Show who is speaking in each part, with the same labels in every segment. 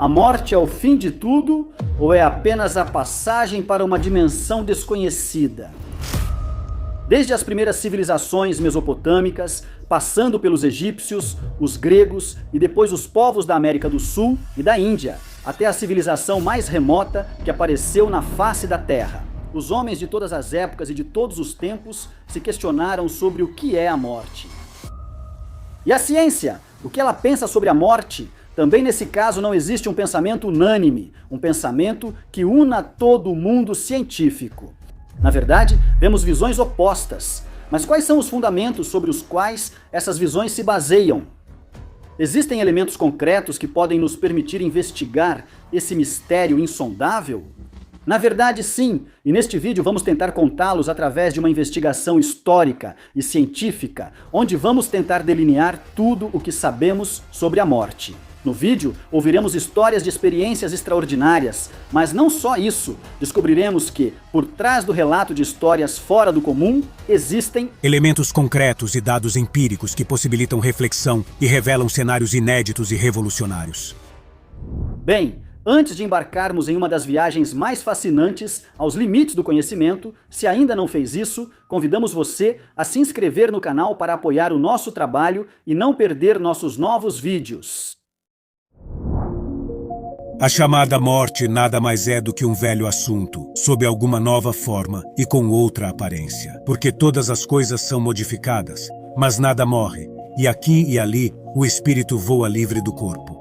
Speaker 1: A morte é o fim de tudo ou é apenas a passagem para uma dimensão desconhecida? Desde as primeiras civilizações mesopotâmicas, passando pelos egípcios, os gregos e depois os povos da América do Sul e da Índia, até a civilização mais remota que apareceu na face da Terra. Os homens de todas as épocas e de todos os tempos se questionaram sobre o que é a morte. E a ciência? O que ela pensa sobre a morte? Também nesse caso não existe um pensamento unânime, um pensamento que una todo o mundo científico. Na verdade, vemos visões opostas. Mas quais são os fundamentos sobre os quais essas visões se baseiam? Existem elementos concretos que podem nos permitir investigar esse mistério insondável? Na verdade, sim, e neste vídeo vamos tentar contá-los através de uma investigação histórica e científica, onde vamos tentar delinear tudo o que sabemos sobre a morte. No vídeo, ouviremos histórias de experiências extraordinárias, mas não só isso, descobriremos que, por trás do relato de histórias fora do comum, existem
Speaker 2: elementos concretos e dados empíricos que possibilitam reflexão e revelam cenários inéditos e revolucionários.
Speaker 1: Bem, antes de embarcarmos em uma das viagens mais fascinantes aos limites do conhecimento, se ainda não fez isso, convidamos você a se inscrever no canal para apoiar o nosso trabalho e não perder nossos novos vídeos.
Speaker 2: A chamada morte nada mais é do que um velho assunto, sob alguma nova forma e com outra aparência. Porque todas as coisas são modificadas, mas nada morre, e aqui e ali o espírito voa livre do corpo.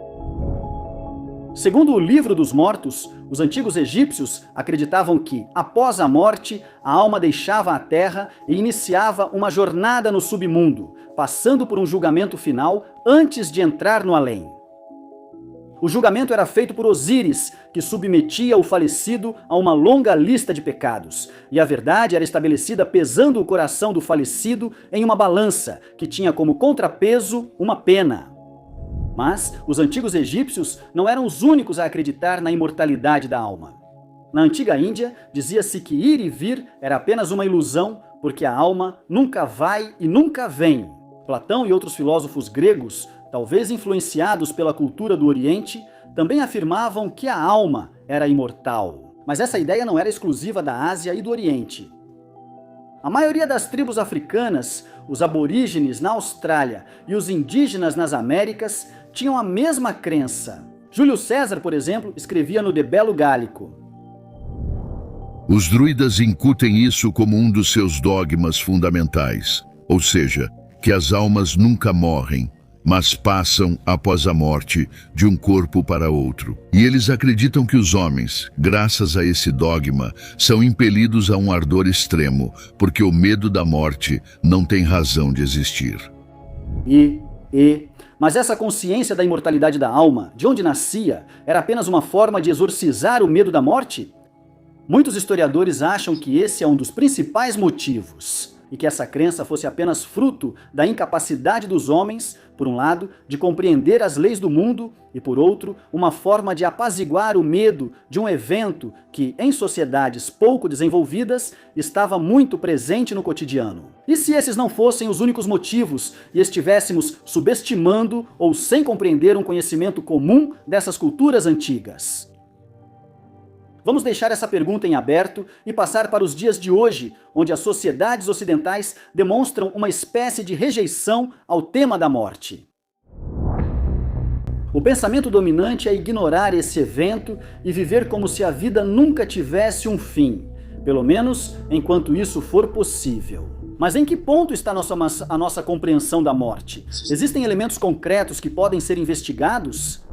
Speaker 1: Segundo o Livro dos Mortos, os antigos egípcios acreditavam que, após a morte, a alma deixava a terra e iniciava uma jornada no submundo, passando por um julgamento final antes de entrar no além. O julgamento era feito por Osíris, que submetia o falecido a uma longa lista de pecados, e a verdade era estabelecida pesando o coração do falecido em uma balança, que tinha como contrapeso uma pena. Mas os antigos egípcios não eram os únicos a acreditar na imortalidade da alma. Na antiga Índia, dizia-se que ir e vir era apenas uma ilusão, porque a alma nunca vai e nunca vem. Platão e outros filósofos gregos, talvez influenciados pela cultura do Oriente, também afirmavam que a alma era imortal. Mas essa ideia não era exclusiva da Ásia e do Oriente. A maioria das tribos africanas, os aborígenes na Austrália e os indígenas nas Américas tinham a mesma crença. Júlio César, por exemplo, escrevia no De Bello Gallico:
Speaker 3: Os druidas incutem isso como um dos seus dogmas fundamentais, ou seja, que as almas nunca morrem, mas passam após a morte de um corpo para outro. E eles acreditam que os homens, graças a esse dogma, são impelidos a um ardor extremo, porque o medo da morte não tem razão de existir.
Speaker 1: Mas essa consciência da imortalidade da alma, de onde nascia, era apenas uma forma de exorcizar o medo da morte? Muitos historiadores acham que esse é um dos principais motivos, e que essa crença fosse apenas fruto da incapacidade dos homens, por um lado, de compreender as leis do mundo, e por outro, uma forma de apaziguar o medo de um evento que, em sociedades pouco desenvolvidas, estava muito presente no cotidiano. E se esses não fossem os únicos motivos e estivéssemos subestimando ou sem compreender um conhecimento comum dessas culturas antigas? Vamos deixar essa pergunta em aberto e passar para os dias de hoje, onde as sociedades ocidentais demonstram uma espécie de rejeição ao tema da morte. O pensamento dominante é ignorar esse evento e viver como se a vida nunca tivesse um fim, pelo menos enquanto isso for possível. Mas em que ponto está a nossa compreensão da morte? Existem elementos concretos que podem ser investigados?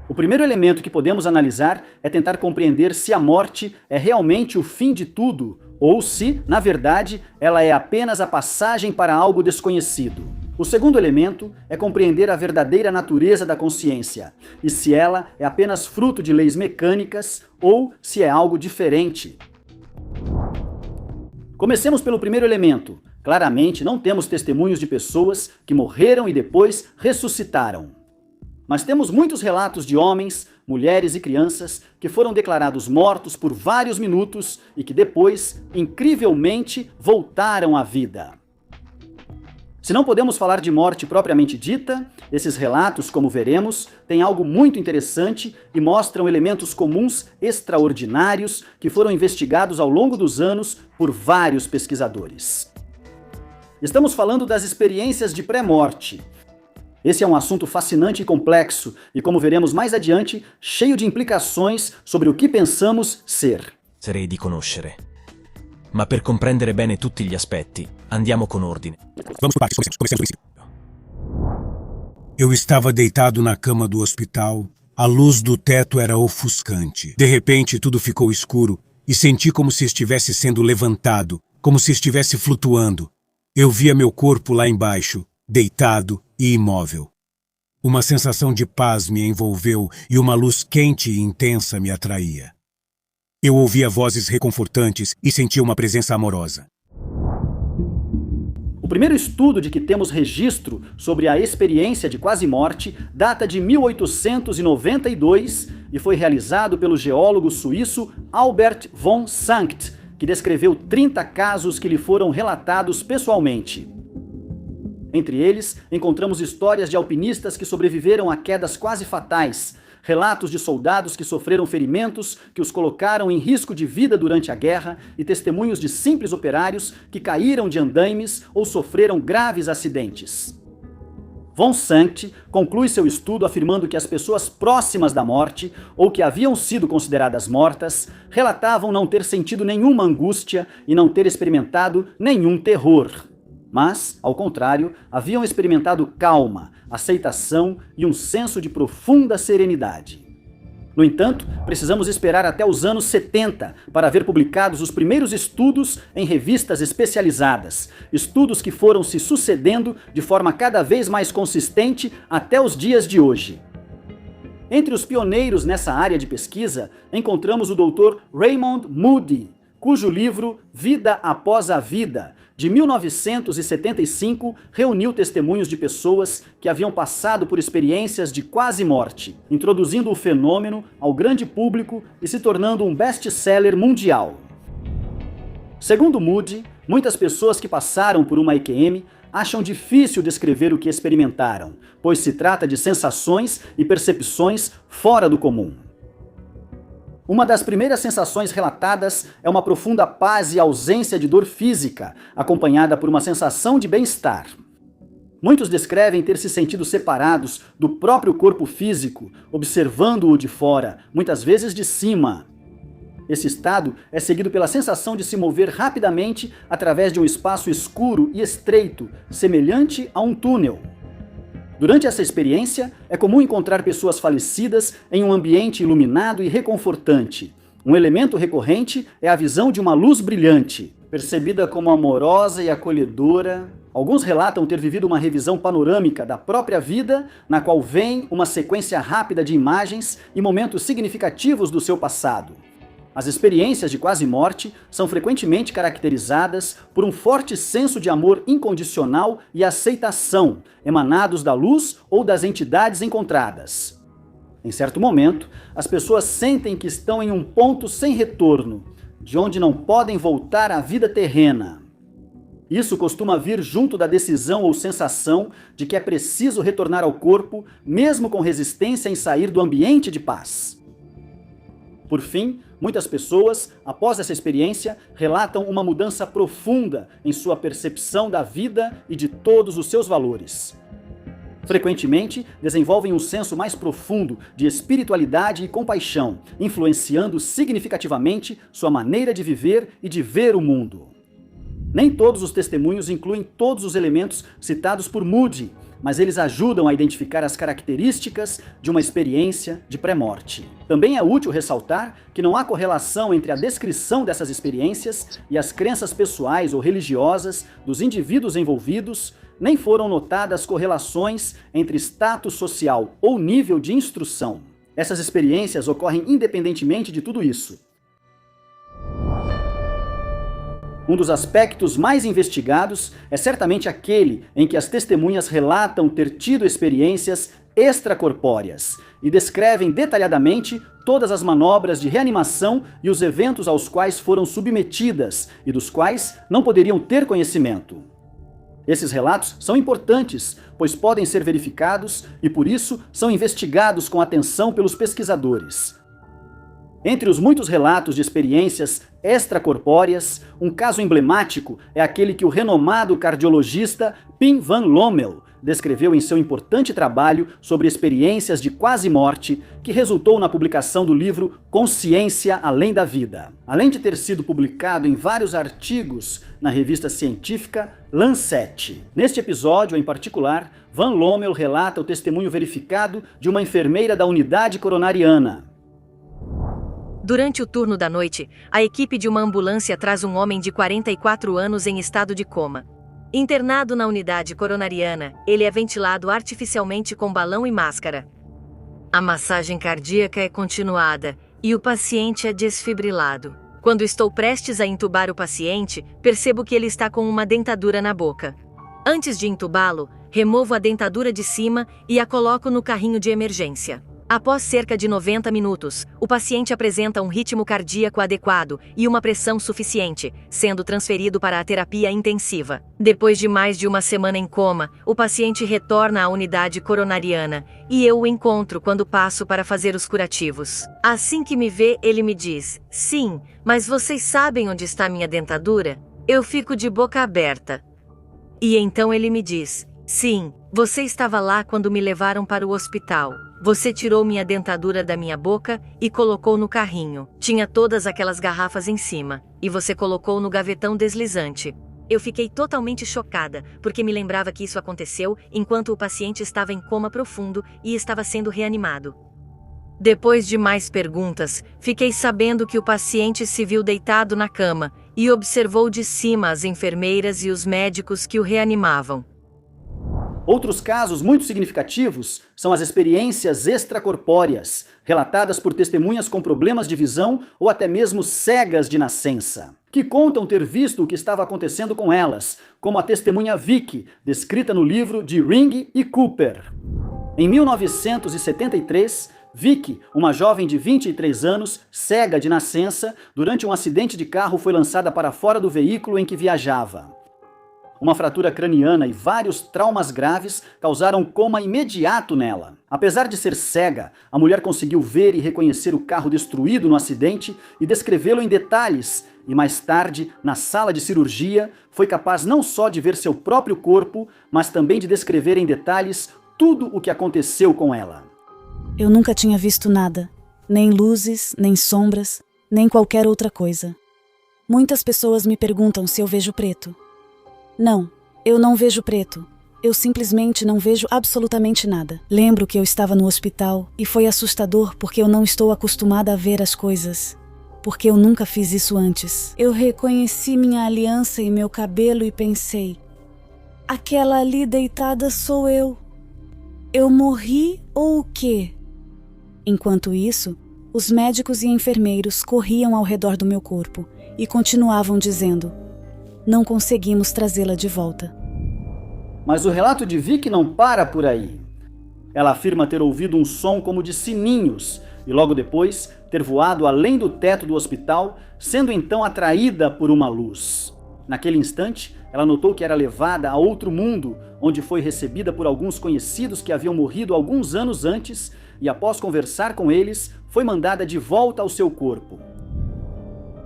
Speaker 1: O primeiro elemento que podemos analisar é tentar compreender se a morte é realmente o fim de tudo, ou se, na verdade, ela é apenas a passagem para algo desconhecido. O segundo elemento é compreender a verdadeira natureza da consciência, e se ela é apenas fruto de leis mecânicas ou se é algo diferente. Comecemos pelo primeiro elemento. Claramente, não temos testemunhos de pessoas que morreram e depois ressuscitaram. Mas temos muitos relatos de homens, mulheres e crianças que foram declarados mortos por vários minutos e que depois, incrivelmente, voltaram à vida. Se não podemos falar de morte propriamente dita, esses relatos, como veremos, têm algo muito interessante e mostram elementos comuns extraordinários que foram investigados ao longo dos anos por vários pesquisadores. Estamos falando das experiências de pré-morte. Esse é um assunto fascinante e complexo e, como veremos mais adiante, cheio de implicações sobre o que pensamos ser.
Speaker 4: Sarei di conoscere. Ma per comprendere bene tutti gli aspetti, andiamo con ordine.
Speaker 2: Vamos por partes, comecemos do princípio. Eu estava deitado na cama do hospital. A luz do teto era ofuscante. De repente, tudo ficou escuro e senti como se estivesse sendo levantado, como se estivesse flutuando. Eu via meu corpo lá embaixo, deitado e imóvel. Uma sensação de paz me envolveu e uma luz quente e intensa me atraía. Eu ouvia vozes reconfortantes e sentia uma presença amorosa.
Speaker 1: O primeiro estudo de que temos registro sobre a experiência de quase-morte data de 1892 e foi realizado pelo geólogo suíço Albert von Sankt, que descreveu 30 casos que lhe foram relatados pessoalmente. Entre eles, encontramos histórias de alpinistas que sobreviveram a quedas quase fatais, relatos de soldados que sofreram ferimentos que os colocaram em risco de vida durante a guerra e testemunhos de simples operários que caíram de andaimes ou sofreram graves acidentes. Von Sankt conclui seu estudo afirmando que as pessoas próximas da morte, ou que haviam sido consideradas mortas, relatavam não ter sentido nenhuma angústia e não ter experimentado nenhum terror. Mas, ao contrário, haviam experimentado calma, aceitação e um senso de profunda serenidade. No entanto, precisamos esperar até os anos 70 para ver publicados os primeiros estudos em revistas especializadas, estudos que foram se sucedendo de forma cada vez mais consistente até os dias de hoje. Entre os pioneiros nessa área de pesquisa, encontramos o Dr. Raymond Moody, cujo livro Vida Após a Vida, de 1975, reuniu testemunhos de pessoas que haviam passado por experiências de quase morte, introduzindo o fenômeno ao grande público e se tornando um best-seller mundial. Segundo Moody, muitas pessoas que passaram por uma EQM acham difícil descrever o que experimentaram, pois se trata de sensações e percepções fora do comum. Uma das primeiras sensações relatadas é uma profunda paz e ausência de dor física, acompanhada por uma sensação de bem-estar. Muitos descrevem ter se sentido separados do próprio corpo físico, observando-o de fora, muitas vezes de cima. Esse estado é seguido pela sensação de se mover rapidamente através de um espaço escuro e estreito, semelhante a um túnel. Durante essa experiência, é comum encontrar pessoas falecidas em um ambiente iluminado e reconfortante. Um elemento recorrente é a visão de uma luz brilhante, percebida como amorosa e acolhedora. Alguns relatam ter vivido uma revisão panorâmica da própria vida, na qual vem uma sequência rápida de imagens e momentos significativos do seu passado. As experiências de quase-morte são frequentemente caracterizadas por um forte senso de amor incondicional e aceitação, emanados da luz ou das entidades encontradas. Em certo momento, as pessoas sentem que estão em um ponto sem retorno, de onde não podem voltar à vida terrena. Isso costuma vir junto da decisão ou sensação de que é preciso retornar ao corpo, mesmo com resistência em sair do ambiente de paz. Por fim, muitas pessoas, após essa experiência, relatam uma mudança profunda em sua percepção da vida e de todos os seus valores. Frequentemente, desenvolvem um senso mais profundo de espiritualidade e compaixão, influenciando significativamente sua maneira de viver e de ver o mundo. Nem todos os testemunhos incluem todos os elementos citados por Moody, mas eles ajudam a identificar as características de uma experiência de pré-morte. Também é útil ressaltar que não há correlação entre a descrição dessas experiências e as crenças pessoais ou religiosas dos indivíduos envolvidos, nem foram notadas correlações entre status social ou nível de instrução. Essas experiências ocorrem independentemente de tudo isso. Um dos aspectos mais investigados é certamente aquele em que as testemunhas relatam ter tido experiências extracorpóreas e descrevem detalhadamente todas as manobras de reanimação e os eventos aos quais foram submetidas e dos quais não poderiam ter conhecimento. Esses relatos são importantes, pois podem ser verificados e, por isso, são investigados com atenção pelos pesquisadores. Entre os muitos relatos de experiências extracorpóreas, um caso emblemático é aquele que o renomado cardiologista Pim van Lommel descreveu em seu importante trabalho sobre experiências de quase morte, que resultou na publicação do livro Consciência Além da Vida. Além de ter sido publicado em vários artigos na revista científica Lancet. Neste episódio, em particular, Van Lommel relata o testemunho verificado de uma enfermeira da unidade coronariana.
Speaker 5: Durante o turno da noite, a equipe de uma ambulância traz um homem de 44 anos em estado de coma. Internado na unidade coronariana, ele é ventilado artificialmente com balão e máscara. A massagem cardíaca é continuada e o paciente é desfibrilado. Quando estou prestes a intubar o paciente, percebo que ele está com uma dentadura na boca. Antes de intubá-lo, removo a dentadura de cima e a coloco no carrinho de emergência. Após cerca de 90 minutos, o paciente apresenta um ritmo cardíaco adequado e uma pressão suficiente, sendo transferido para a terapia intensiva. Depois de mais de uma semana em coma, o paciente retorna à unidade coronariana e eu o encontro quando passo para fazer os curativos. Assim que me vê, ele me diz: "Sim, mas vocês sabem onde está minha dentadura?" Eu fico de boca aberta. E então ele me diz: "Sim, você estava lá quando me levaram para o hospital. Você tirou minha dentadura da minha boca e colocou no carrinho. Tinha todas aquelas garrafas em cima, e você colocou no gavetão deslizante." Eu fiquei totalmente chocada, porque me lembrava que isso aconteceu enquanto o paciente estava em coma profundo e estava sendo reanimado. Depois de mais perguntas, fiquei sabendo que o paciente se viu deitado na cama e observou de cima as enfermeiras e os médicos que o reanimavam.
Speaker 1: Outros casos muito significativos são as experiências extracorpóreas, relatadas por testemunhas com problemas de visão ou até mesmo cegas de nascença, que contam ter visto o que estava acontecendo com elas, como a testemunha Vicky, descrita no livro de Ring e Cooper. Em 1973, Vicky, uma jovem de 23 anos, cega de nascença, durante um acidente de carro foi lançada para fora do veículo em que viajava. Uma fratura craniana e vários traumas graves causaram coma imediato nela. Apesar de ser cega, a mulher conseguiu ver e reconhecer o carro destruído no acidente e descrevê-lo em detalhes, e mais tarde, na sala de cirurgia, foi capaz não só de ver seu próprio corpo, mas também de descrever em detalhes tudo o que aconteceu com ela.
Speaker 6: Eu nunca tinha visto nada, nem luzes, nem sombras, nem qualquer outra coisa. Muitas pessoas me perguntam se eu vejo preto. Não, eu não vejo preto. Eu simplesmente não vejo absolutamente nada. Lembro que eu estava no hospital e foi assustador porque eu não estou acostumada a ver as coisas. Porque eu nunca fiz isso antes. Eu reconheci minha aliança e meu cabelo e pensei: aquela ali deitada sou eu. Eu morri ou o quê? Enquanto isso, os médicos e enfermeiros corriam ao redor do meu corpo e continuavam dizendo: não conseguimos trazê-la de volta.
Speaker 1: Mas o relato de Vicky não para por aí. Ela afirma ter ouvido um som como de sininhos e logo depois ter voado além do teto do hospital, sendo então atraída por uma luz. Naquele instante, ela notou que era levada a outro mundo, onde foi recebida por alguns conhecidos que haviam morrido alguns anos antes e, após conversar com eles, foi mandada de volta ao seu corpo.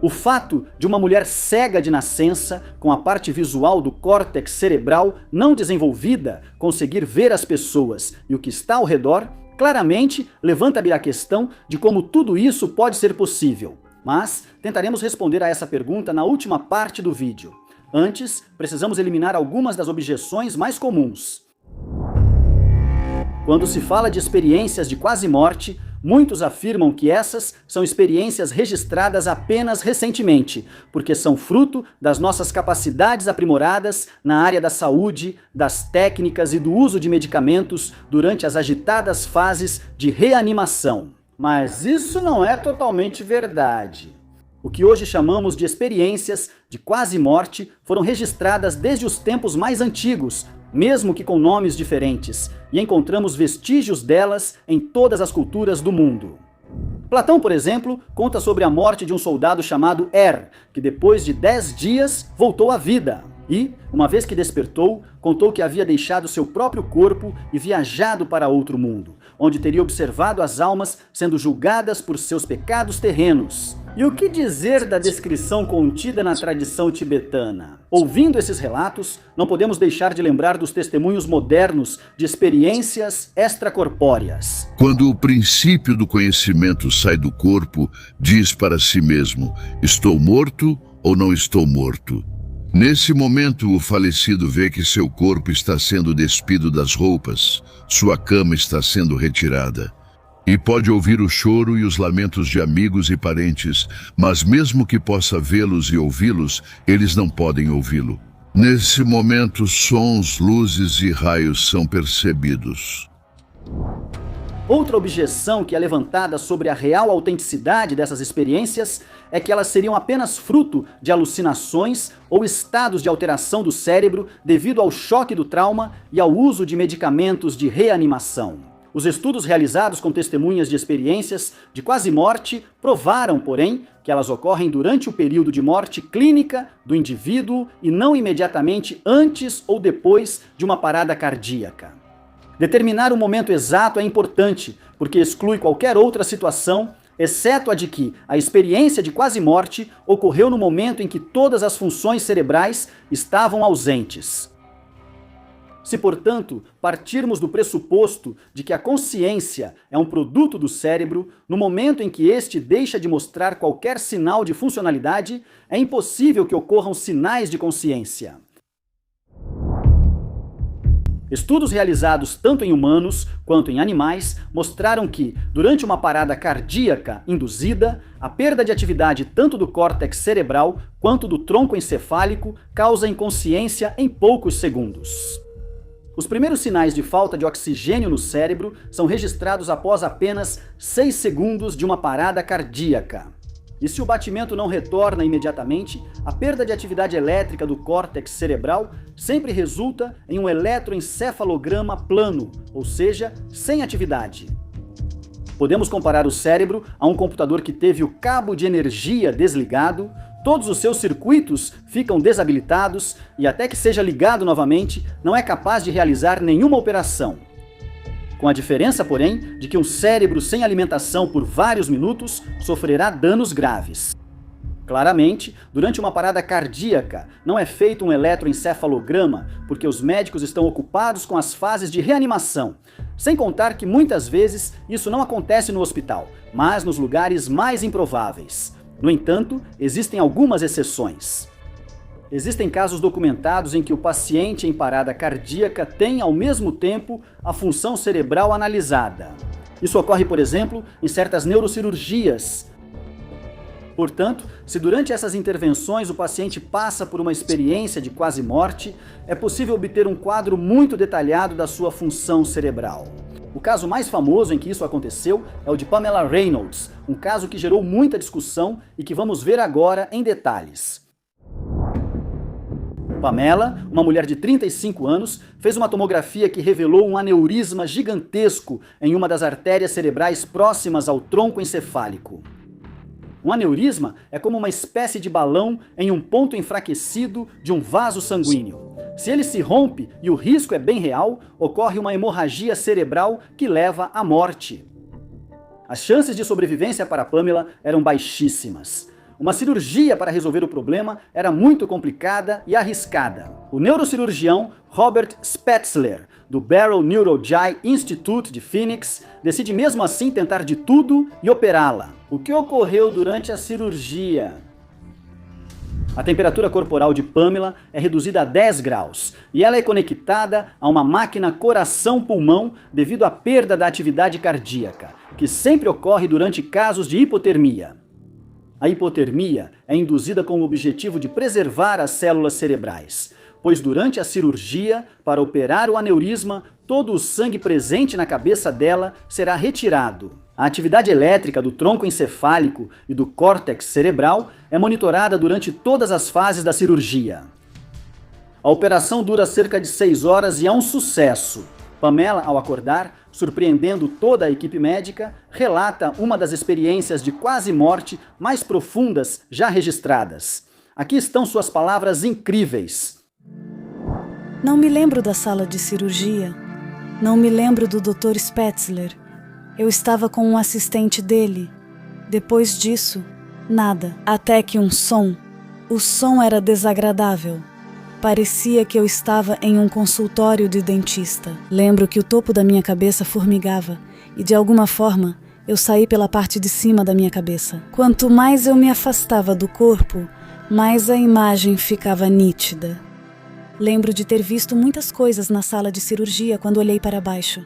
Speaker 1: O fato de uma mulher cega de nascença, com a parte visual do córtex cerebral não desenvolvida, conseguir ver as pessoas e o que está ao redor, claramente levanta-me a questão de como tudo isso pode ser possível. Mas tentaremos responder a essa pergunta na última parte do vídeo. Antes, precisamos eliminar algumas das objeções mais comuns. Quando se fala de experiências de quase morte, muitos afirmam que essas são experiências registradas apenas recentemente, porque são fruto das nossas capacidades aprimoradas na área da saúde, das técnicas e do uso de medicamentos durante as agitadas fases de reanimação. Mas isso não é totalmente verdade. O que hoje chamamos de experiências de quase morte foram registradas desde os tempos mais antigos, mesmo que com nomes diferentes, e encontramos vestígios delas em todas as culturas do mundo. Platão, por exemplo, conta sobre a morte de um soldado chamado Er, que depois de 10 dias voltou à vida. E, uma vez que despertou, contou que havia deixado seu próprio corpo e viajado para outro mundo, onde teria observado as almas sendo julgadas por seus pecados terrenos. E o que dizer da descrição contida na tradição tibetana? Ouvindo esses relatos, não podemos deixar de lembrar dos testemunhos modernos de experiências extracorpóreas.
Speaker 3: Quando o princípio do conhecimento sai do corpo, diz para si mesmo: estou morto ou não estou morto? Nesse momento, o falecido vê que seu corpo está sendo despido das roupas, sua cama está sendo retirada. E pode ouvir o choro e os lamentos de amigos e parentes, mas mesmo que possa vê-los e ouvi-los, eles não podem ouvi-lo. Nesse momento, sons, luzes e raios são percebidos.
Speaker 1: Outra objeção que é levantada sobre a real autenticidade dessas experiências é que elas seriam apenas fruto de alucinações ou estados de alteração do cérebro devido ao choque do trauma e ao uso de medicamentos de reanimação. Os estudos realizados com testemunhas de experiências de quase morte provaram, porém, que elas ocorrem durante o período de morte clínica do indivíduo e não imediatamente antes ou depois de uma parada cardíaca. Determinar o momento exato é importante, porque exclui qualquer outra situação, exceto a de que a experiência de quase morte ocorreu no momento em que todas as funções cerebrais estavam ausentes. Se, portanto, partirmos do pressuposto de que a consciência é um produto do cérebro, no momento em que este deixa de mostrar qualquer sinal de funcionalidade, é impossível que ocorram sinais de consciência. Estudos realizados tanto em humanos quanto em animais mostraram que, durante uma parada cardíaca induzida, a perda de atividade tanto do córtex cerebral quanto do tronco encefálico causa inconsciência em poucos segundos. Os primeiros sinais de falta de oxigênio no cérebro são registrados após apenas 6 segundos de uma parada cardíaca. E se o batimento não retorna imediatamente, a perda de atividade elétrica do córtex cerebral sempre resulta em um eletroencefalograma plano, ou seja, sem atividade. Podemos comparar o cérebro a um computador que teve o cabo de energia desligado, todos os seus circuitos ficam desabilitados e até que seja ligado novamente, não é capaz de realizar nenhuma operação. Com a diferença, porém, de que um cérebro sem alimentação por vários minutos sofrerá danos graves. Claramente, durante uma parada cardíaca, não é feito um eletroencefalograma, porque os médicos estão ocupados com as fases de reanimação. Sem contar que muitas vezes isso não acontece no hospital, mas nos lugares mais improváveis. No entanto, existem algumas exceções. Existem casos documentados em que o paciente em parada cardíaca tem, ao mesmo tempo, a função cerebral analisada. Isso ocorre, por exemplo, em certas neurocirurgias. Portanto, se durante essas intervenções o paciente passa por uma experiência de quase morte, é possível obter um quadro muito detalhado da sua função cerebral. O caso mais famoso em que isso aconteceu é o de Pamela Reynolds, um caso que gerou muita discussão e que vamos ver agora em detalhes. Pamela, uma mulher de 35 anos, fez uma tomografia que revelou um aneurisma gigantesco em uma das artérias cerebrais próximas ao tronco encefálico. Um aneurisma é como uma espécie de balão em um ponto enfraquecido de um vaso sanguíneo. Se ele se rompe e o risco é bem real, ocorre uma hemorragia cerebral que leva à morte. As chances de sobrevivência para Pamela eram baixíssimas. Uma cirurgia para resolver o problema era muito complicada e arriscada. O neurocirurgião Robert Spetzler, do Barrow Neurogy Institute de Phoenix, decide mesmo assim tentar de tudo e operá-la. O que ocorreu durante a cirurgia? A temperatura corporal de Pamela é reduzida a 10 graus e ela é conectada a uma máquina coração-pulmão devido à perda da atividade cardíaca, que sempre ocorre durante casos de hipotermia. A hipotermia é induzida com o objetivo de preservar as células cerebrais, pois durante a cirurgia, para operar o aneurisma, todo o sangue presente na cabeça dela será retirado. A atividade elétrica do tronco encefálico e do córtex cerebral é monitorada durante todas as fases da cirurgia. A operação dura cerca de 6 horas e é um sucesso. Pamela, ao acordar, surpreendendo toda a equipe médica, relata uma das experiências de quase morte mais profundas já registradas. Aqui estão suas palavras incríveis.
Speaker 6: Não me lembro da sala de cirurgia. Não me lembro do Dr. Spetzler. Eu estava com um assistente dele. Depois disso, nada. Até que um som. O som era desagradável. Parecia que eu estava em um consultório de dentista. Lembro que o topo da minha cabeça formigava e, de alguma forma, eu saí pela parte de cima da minha cabeça. Quanto mais eu me afastava do corpo, mais a imagem ficava nítida. Lembro de ter visto muitas coisas na sala de cirurgia quando olhei para baixo.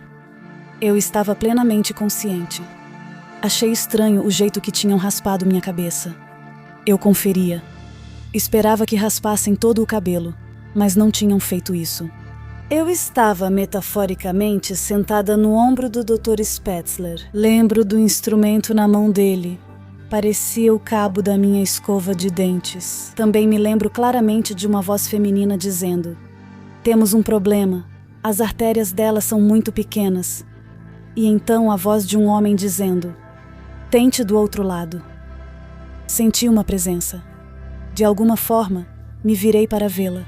Speaker 6: Eu estava plenamente consciente. Achei estranho o jeito que tinham raspado minha cabeça. Eu conferia. Esperava que raspassem todo o cabelo, mas não tinham feito isso. Eu estava, metaforicamente, sentada no ombro do Dr. Spetzler. Lembro do instrumento na mão dele. Parecia o cabo da minha escova de dentes. Também me lembro claramente de uma voz feminina dizendo: "Temos um problema. As artérias dela são muito pequenas." E então a voz de um homem dizendo: "Tente do outro lado." Senti uma presença. De alguma forma, me virei para vê-la.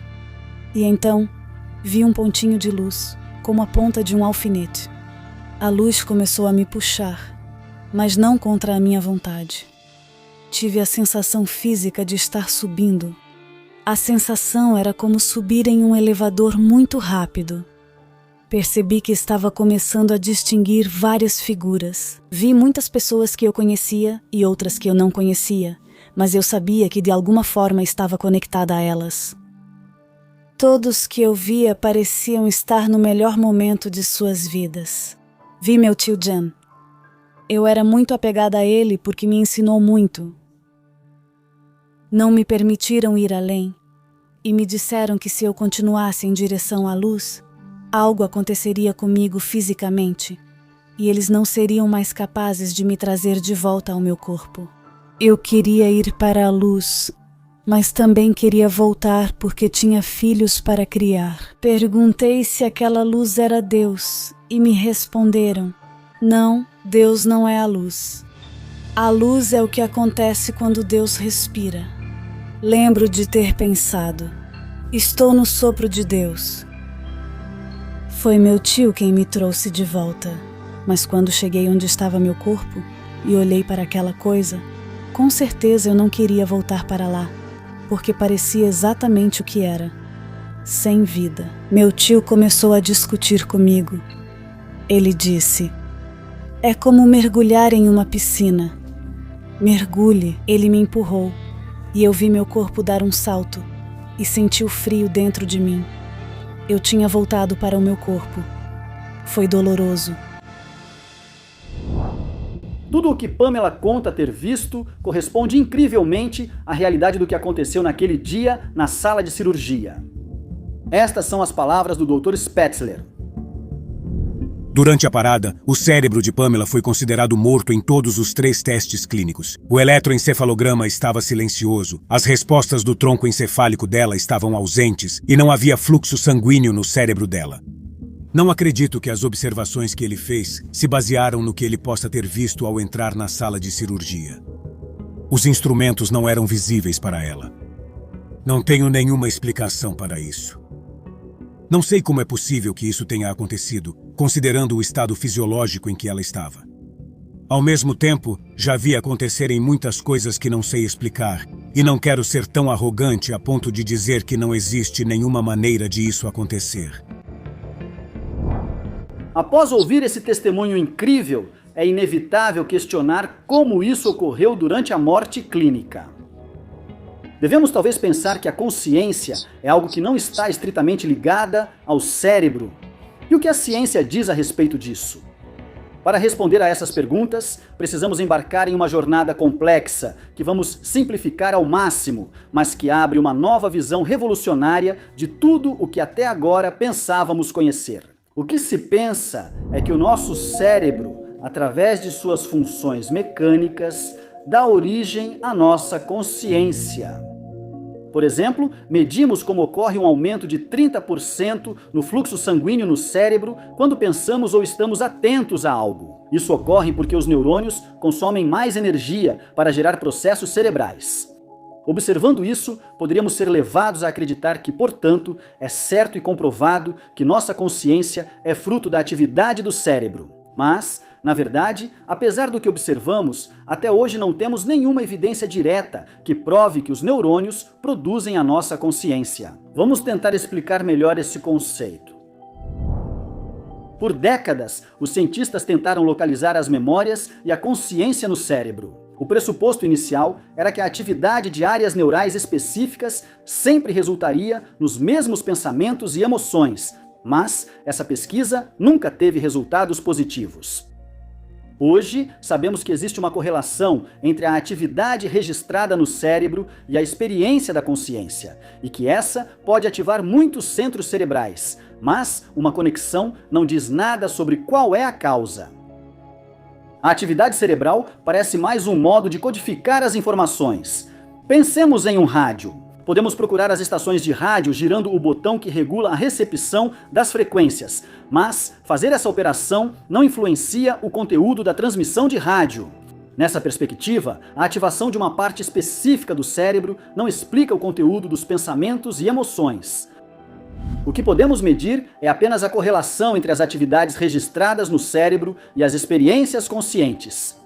Speaker 6: E então, vi um pontinho de luz, como a ponta de um alfinete. A luz começou a me puxar, mas não contra a minha vontade. Tive a sensação física de estar subindo. A sensação era como subir em um elevador muito rápido. Percebi que estava começando a distinguir várias figuras. Vi muitas pessoas que eu conhecia e outras que eu não conhecia, mas eu sabia que de alguma forma estava conectada a elas. Todos que eu via pareciam estar no melhor momento de suas vidas. Vi meu tio Jan. Eu era muito apegada a ele porque me ensinou muito. Não me permitiram ir além e me disseram que se eu continuasse em direção à luz, algo aconteceria comigo fisicamente e eles não seriam mais capazes de me trazer de volta ao meu corpo. Eu queria ir para a luz, mas também queria voltar porque tinha filhos para criar. Perguntei se aquela luz era Deus e me responderam: "Não, Deus não é a luz. A luz é o que acontece quando Deus respira." Lembro de ter pensado: estou no sopro de Deus. Foi meu tio quem me trouxe de volta, mas quando cheguei onde estava meu corpo e olhei para aquela coisa, com certeza eu não queria voltar para lá, porque parecia exatamente o que era: sem vida. Meu tio começou a discutir comigo. Ele disse: "É como mergulhar em uma piscina. Mergulhe." Ele me empurrou e eu vi meu corpo dar um salto e senti o frio dentro de mim. Eu tinha voltado para o meu corpo. Foi doloroso.
Speaker 1: Tudo o que Pamela conta ter visto corresponde incrivelmente à realidade do que aconteceu naquele dia na sala de cirurgia. Estas são as palavras do Dr. Spetzler.
Speaker 2: Durante a parada, o cérebro de Pamela foi considerado morto em todos os 3 testes clínicos. O eletroencefalograma estava silencioso, as respostas do tronco encefálico dela estavam ausentes e não havia fluxo sanguíneo no cérebro dela. Não acredito que as observações que ele fez se basearam no que ele possa ter visto ao entrar na sala de cirurgia. Os instrumentos não eram visíveis para ela. Não tenho nenhuma explicação para isso. Não sei como é possível que isso tenha acontecido, considerando o estado fisiológico em que ela estava. Ao mesmo tempo, já vi acontecerem muitas coisas que não sei explicar, e não quero ser tão arrogante a ponto de dizer que não existe nenhuma maneira de isso acontecer.
Speaker 1: Após ouvir esse testemunho incrível, é inevitável questionar como isso ocorreu durante a morte clínica. Devemos talvez pensar que a consciência é algo que não está estritamente ligada ao cérebro. E o que a ciência diz a respeito disso? Para responder a essas perguntas, precisamos embarcar em uma jornada complexa, que vamos simplificar ao máximo, mas que abre uma nova visão revolucionária de tudo o que até agora pensávamos conhecer. O que se pensa é que o nosso cérebro, através de suas funções mecânicas, dá origem à nossa consciência. Por exemplo, medimos como ocorre um aumento de 30% no fluxo sanguíneo no cérebro quando pensamos ou estamos atentos a algo. Isso ocorre porque os neurônios consomem mais energia para gerar processos cerebrais. Observando isso, poderíamos ser levados a acreditar que, portanto, é certo e comprovado que nossa consciência é fruto da atividade do cérebro. Mas, na verdade, apesar do que observamos, até hoje não temos nenhuma evidência direta que prove que os neurônios produzem a nossa consciência. Vamos tentar explicar melhor esse conceito. Por décadas, os cientistas tentaram localizar as memórias e a consciência no cérebro. O pressuposto inicial era que a atividade de áreas neurais específicas sempre resultaria nos mesmos pensamentos e emoções, mas essa pesquisa nunca teve resultados positivos. Hoje, sabemos que existe uma correlação entre a atividade registrada no cérebro e a experiência da consciência, e que essa pode ativar muitos centros cerebrais, mas uma conexão não diz nada sobre qual é a causa. A atividade cerebral parece mais um modo de codificar as informações. Pensemos em um rádio. Podemos procurar as estações de rádio girando o botão que regula a recepção das frequências, mas fazer essa operação não influencia o conteúdo da transmissão de rádio. Nessa perspectiva, a ativação de uma parte específica do cérebro não explica o conteúdo dos pensamentos e emoções. O que podemos medir é apenas a correlação entre as atividades registradas no cérebro e as experiências conscientes.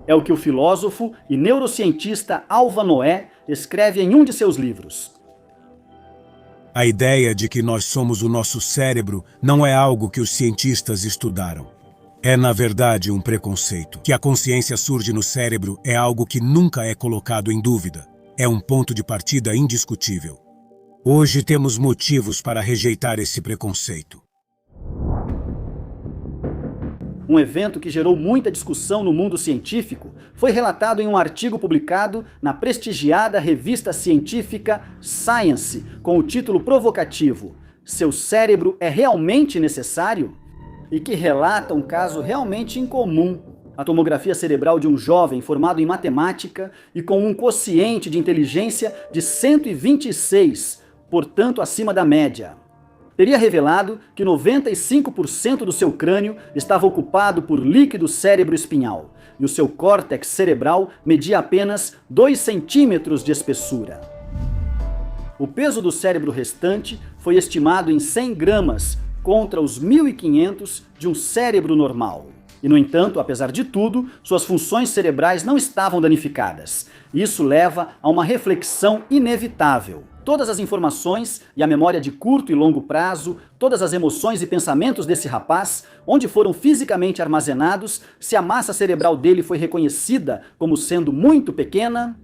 Speaker 1: É o que o filósofo e neurocientista Alva Noé escreve em um de seus livros.
Speaker 2: A ideia de que nós somos o nosso cérebro não é algo que os cientistas estudaram. É, na verdade, um preconceito. Que a consciência surge no cérebro é algo que nunca é colocado em dúvida. É um ponto de partida indiscutível. Hoje temos motivos para rejeitar esse preconceito.
Speaker 1: Um evento que gerou muita discussão no mundo científico foi relatado em um artigo publicado na prestigiada revista científica Science, com o título provocativo "Seu cérebro é realmente necessário?", e que relata um caso realmente incomum: a tomografia cerebral de um jovem formado em matemática e com um quociente de inteligência de 126, portanto acima da média. Teria revelado que 95% do seu crânio estava ocupado por líquido cérebro-espinhal e o seu córtex cerebral media apenas 2 centímetros de espessura. O peso do cérebro restante foi estimado em 100 gramas contra os 1.500 de um cérebro normal. E, no entanto, apesar de tudo, suas funções cerebrais não estavam danificadas. Isso leva a uma reflexão inevitável. Todas as informações e a memória de curto e longo prazo, todas as emoções e pensamentos desse rapaz, onde foram fisicamente armazenados, se a massa cerebral dele foi reconhecida como sendo muito pequena?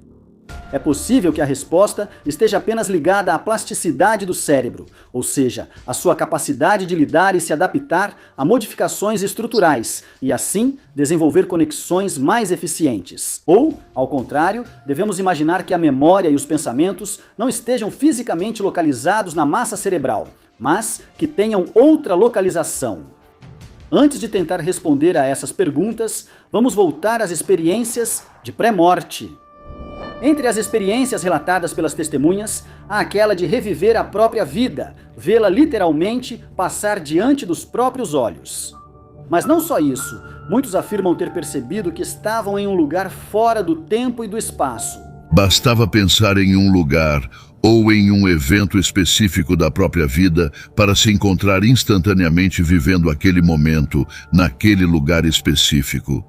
Speaker 1: É possível que a resposta esteja apenas ligada à plasticidade do cérebro, ou seja, à sua capacidade de lidar e se adaptar a modificações estruturais e, assim, desenvolver conexões mais eficientes. Ou, ao contrário, devemos imaginar que a memória e os pensamentos não estejam fisicamente localizados na massa cerebral, mas que tenham outra localização. Antes de tentar responder a essas perguntas, vamos voltar às experiências de pré-morte. Entre as experiências relatadas pelas testemunhas, há aquela de reviver a própria vida, vê-la literalmente passar diante dos próprios olhos. Mas não só isso, muitos afirmam ter percebido que estavam em um lugar fora do tempo e do espaço.
Speaker 3: Bastava pensar em um lugar ou em um evento específico da própria vida para se encontrar instantaneamente vivendo aquele momento, naquele lugar específico.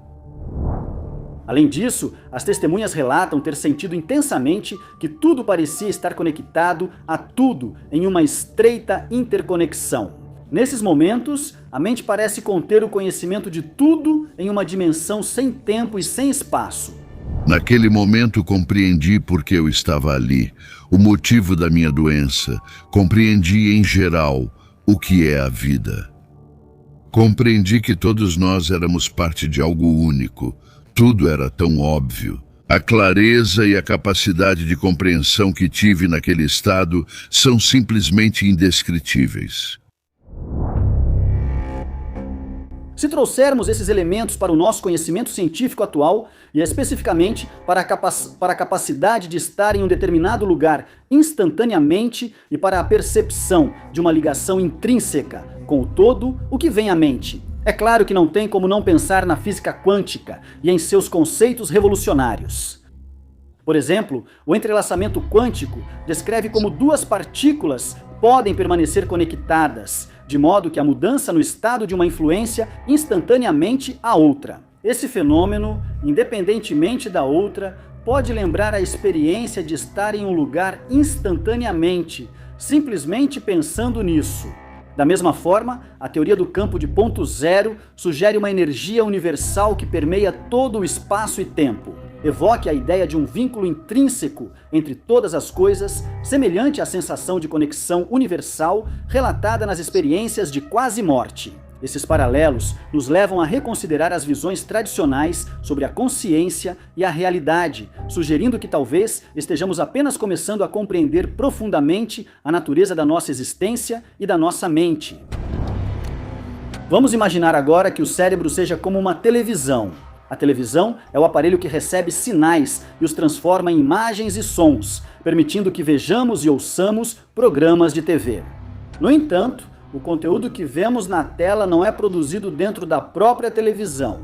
Speaker 1: Além disso, as testemunhas relatam ter sentido intensamente que tudo parecia estar conectado a tudo em uma estreita interconexão. Nesses momentos, a mente parece conter o conhecimento de tudo em uma dimensão sem tempo e sem espaço.
Speaker 3: Naquele momento compreendi por que eu estava ali, o motivo da minha doença, compreendi em geral o que é a vida. Compreendi que todos nós éramos parte de algo único. Tudo era tão óbvio. A clareza e a capacidade de compreensão que tive naquele estado são simplesmente indescritíveis.
Speaker 1: Se trouxermos esses elementos para o nosso conhecimento científico atual, e especificamente para a capacidade de estar em um determinado lugar instantaneamente e para a percepção de uma ligação intrínseca com o todo, o que vem à mente? É claro que não tem como não pensar na física quântica e em seus conceitos revolucionários. Por exemplo, o entrelaçamento quântico descreve como duas partículas podem permanecer conectadas, de modo que a mudança no estado de uma influência instantaneamente a outra. Esse fenômeno, independentemente da outra, pode lembrar a experiência de estar em um lugar instantaneamente, simplesmente pensando nisso. Da mesma forma, a teoria do campo de ponto zero sugere uma energia universal que permeia todo o espaço e tempo. Evoque a ideia de um vínculo intrínseco entre todas as coisas, semelhante à sensação de conexão universal relatada nas experiências de quase morte. Esses paralelos nos levam a reconsiderar as visões tradicionais sobre a consciência e a realidade, sugerindo que talvez estejamos apenas começando a compreender profundamente a natureza da nossa existência e da nossa mente. Vamos imaginar agora que o cérebro seja como uma televisão. A televisão é o aparelho que recebe sinais e os transforma em imagens e sons, permitindo que vejamos e ouçamos programas de TV. No entanto, o conteúdo que vemos na tela não é produzido dentro da própria televisão.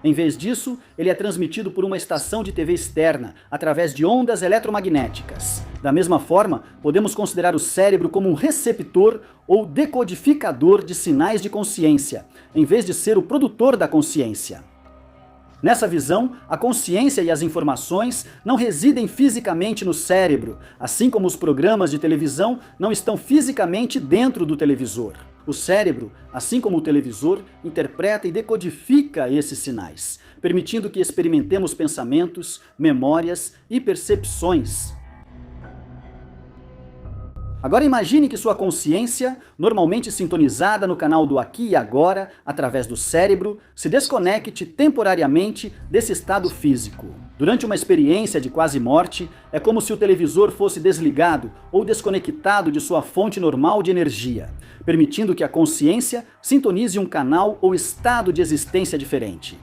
Speaker 1: Em vez disso, ele é transmitido por uma estação de TV externa, através de ondas eletromagnéticas. Da mesma forma, podemos considerar o cérebro como um receptor ou decodificador de sinais de consciência, em vez de ser o produtor da consciência. Nessa visão, a consciência e as informações não residem fisicamente no cérebro, assim como os programas de televisão não estão fisicamente dentro do televisor. O cérebro, assim como o televisor, interpreta e decodifica esses sinais, permitindo que experimentemos pensamentos, memórias e percepções. Agora imagine que sua consciência, normalmente sintonizada no canal do aqui e agora, através do cérebro, se desconecte temporariamente desse estado físico. Durante uma experiência de quase morte, é como se o televisor fosse desligado ou desconectado de sua fonte normal de energia, permitindo que a consciência sintonize um canal ou estado de existência diferente.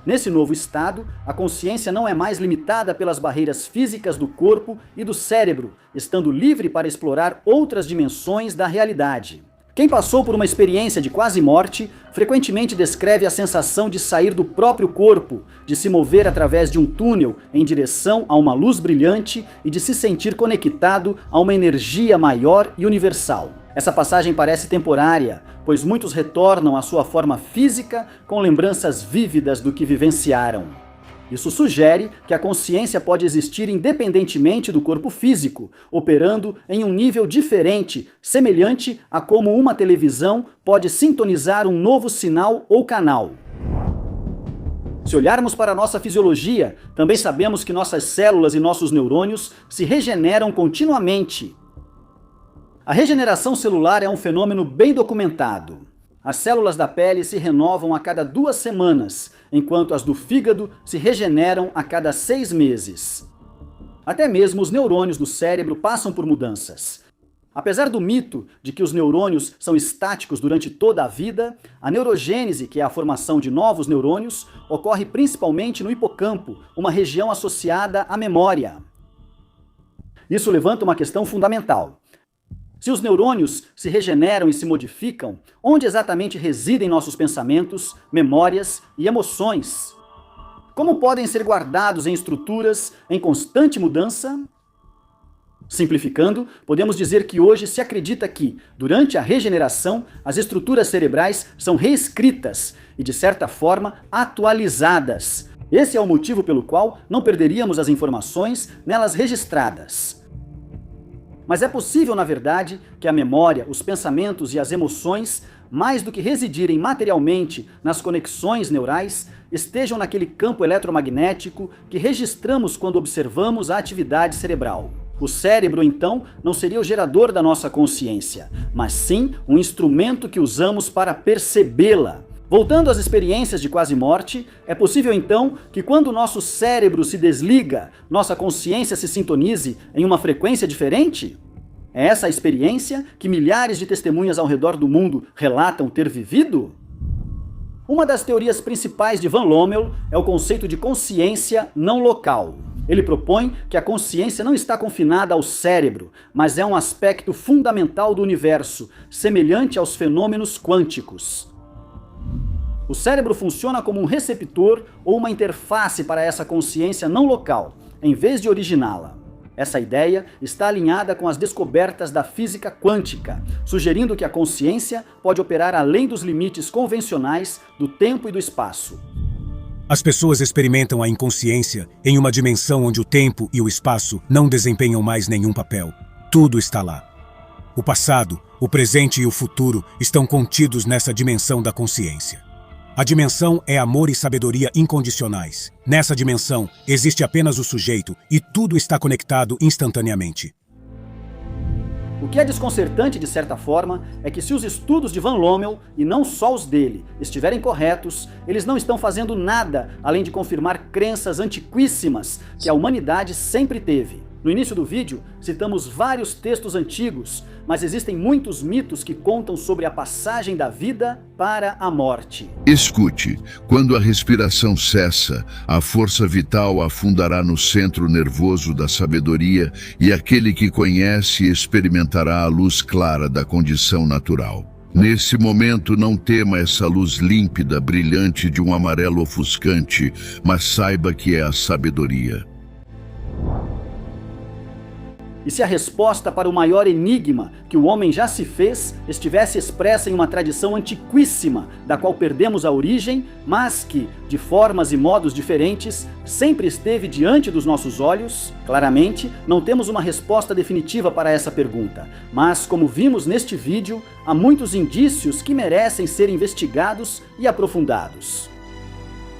Speaker 1: Nesse novo estado, a consciência não é mais limitada pelas barreiras físicas do corpo e do cérebro, estando livre para explorar outras dimensões da realidade. Quem passou por uma experiência de quase morte frequentemente descreve a sensação de sair do próprio corpo, de se mover através de um túnel em direção a uma luz brilhante e de se sentir conectado a uma energia maior e universal. Essa passagem parece temporária, pois muitos retornam à sua forma física com lembranças vívidas do que vivenciaram. Isso sugere que a consciência pode existir independentemente do corpo físico, operando em um nível diferente, semelhante a como uma televisão pode sintonizar um novo sinal ou canal. Se olharmos para a nossa fisiologia, também sabemos que nossas células e nossos neurônios se regeneram continuamente. A regeneração celular é um fenômeno bem documentado. As células da pele se renovam a cada 2 semanas, enquanto as do fígado se regeneram a cada 6 meses. Até mesmo os neurônios do cérebro passam por mudanças. Apesar do mito de que os neurônios são estáticos durante toda a vida, a neurogênese, que é a formação de novos neurônios, ocorre principalmente no hipocampo, uma região associada à memória. Isso levanta uma questão fundamental. Se os neurônios se regeneram e se modificam, onde exatamente residem nossos pensamentos, memórias e emoções? Como podem ser guardados em estruturas em constante mudança? Simplificando, podemos dizer que hoje se acredita que, durante a regeneração, as estruturas cerebrais são reescritas e, de certa forma, atualizadas. Esse é o motivo pelo qual não perderíamos as informações nelas registradas. Mas é possível, na verdade, que a memória, os pensamentos e as emoções, mais do que residirem materialmente nas conexões neurais, estejam naquele campo eletromagnético que registramos quando observamos a atividade cerebral. O cérebro, então, não seria o gerador da nossa consciência, mas sim um instrumento que usamos para percebê-la. Voltando às experiências de quase morte, é possível então que quando o nosso cérebro se desliga, nossa consciência se sintonize em uma frequência diferente? É essa a experiência que milhares de testemunhas ao redor do mundo relatam ter vivido? Uma das teorias principais de Van Lommel é o conceito de consciência não local. Ele propõe que a consciência não está confinada ao cérebro, mas é um aspecto fundamental do universo, semelhante aos fenômenos quânticos. O cérebro funciona como um receptor ou uma interface para essa consciência não local. em vez de originá-la. Essa ideia está alinhada com as descobertas da física quântica, sugerindo que a consciência pode operar além dos limites convencionais do tempo e do espaço.
Speaker 2: As pessoas experimentam a inconsciência em uma dimensão onde o tempo e o espaço não desempenham mais nenhum papel. Tudo está lá. O passado, o presente e o futuro estão contidos nessa dimensão da consciência. A dimensão é amor e sabedoria incondicionais. Nessa dimensão, existe apenas o sujeito e tudo está conectado instantaneamente.
Speaker 1: O que é desconcertante, de certa forma, é que se os estudos de Van Lommel, e não só os dele, estiverem corretos, eles não estão fazendo nada além de confirmar crenças antiquíssimas que a humanidade sempre teve. No início do vídeo, citamos vários textos antigos, mas existem muitos mitos que contam sobre a passagem da vida para a morte.
Speaker 3: Escute, quando a respiração cessa, a força vital afundará no centro nervoso da sabedoria e aquele que conhece experimentará a luz clara da condição natural. Nesse momento, não tema essa luz límpida, brilhante de um amarelo ofuscante, mas saiba que é a sabedoria.
Speaker 1: E se a resposta para o maior enigma que o homem já se fez estivesse expressa em uma tradição antiquíssima, da qual perdemos a origem, mas que, de formas e modos diferentes, sempre esteve diante dos nossos olhos? Claramente, não temos uma resposta definitiva para essa pergunta, mas, como vimos neste vídeo, há muitos indícios que merecem ser investigados e aprofundados.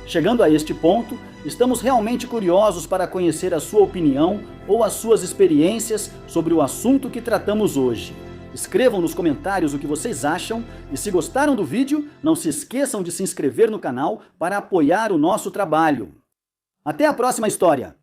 Speaker 1: Chegando a este ponto, estamos realmente curiosos para conhecer a sua opinião ou as suas experiências sobre o assunto que tratamos hoje. Escrevam nos comentários o que vocês acham e, se gostaram do vídeo, não se esqueçam de se inscrever no canal para apoiar o nosso trabalho. Até a próxima história!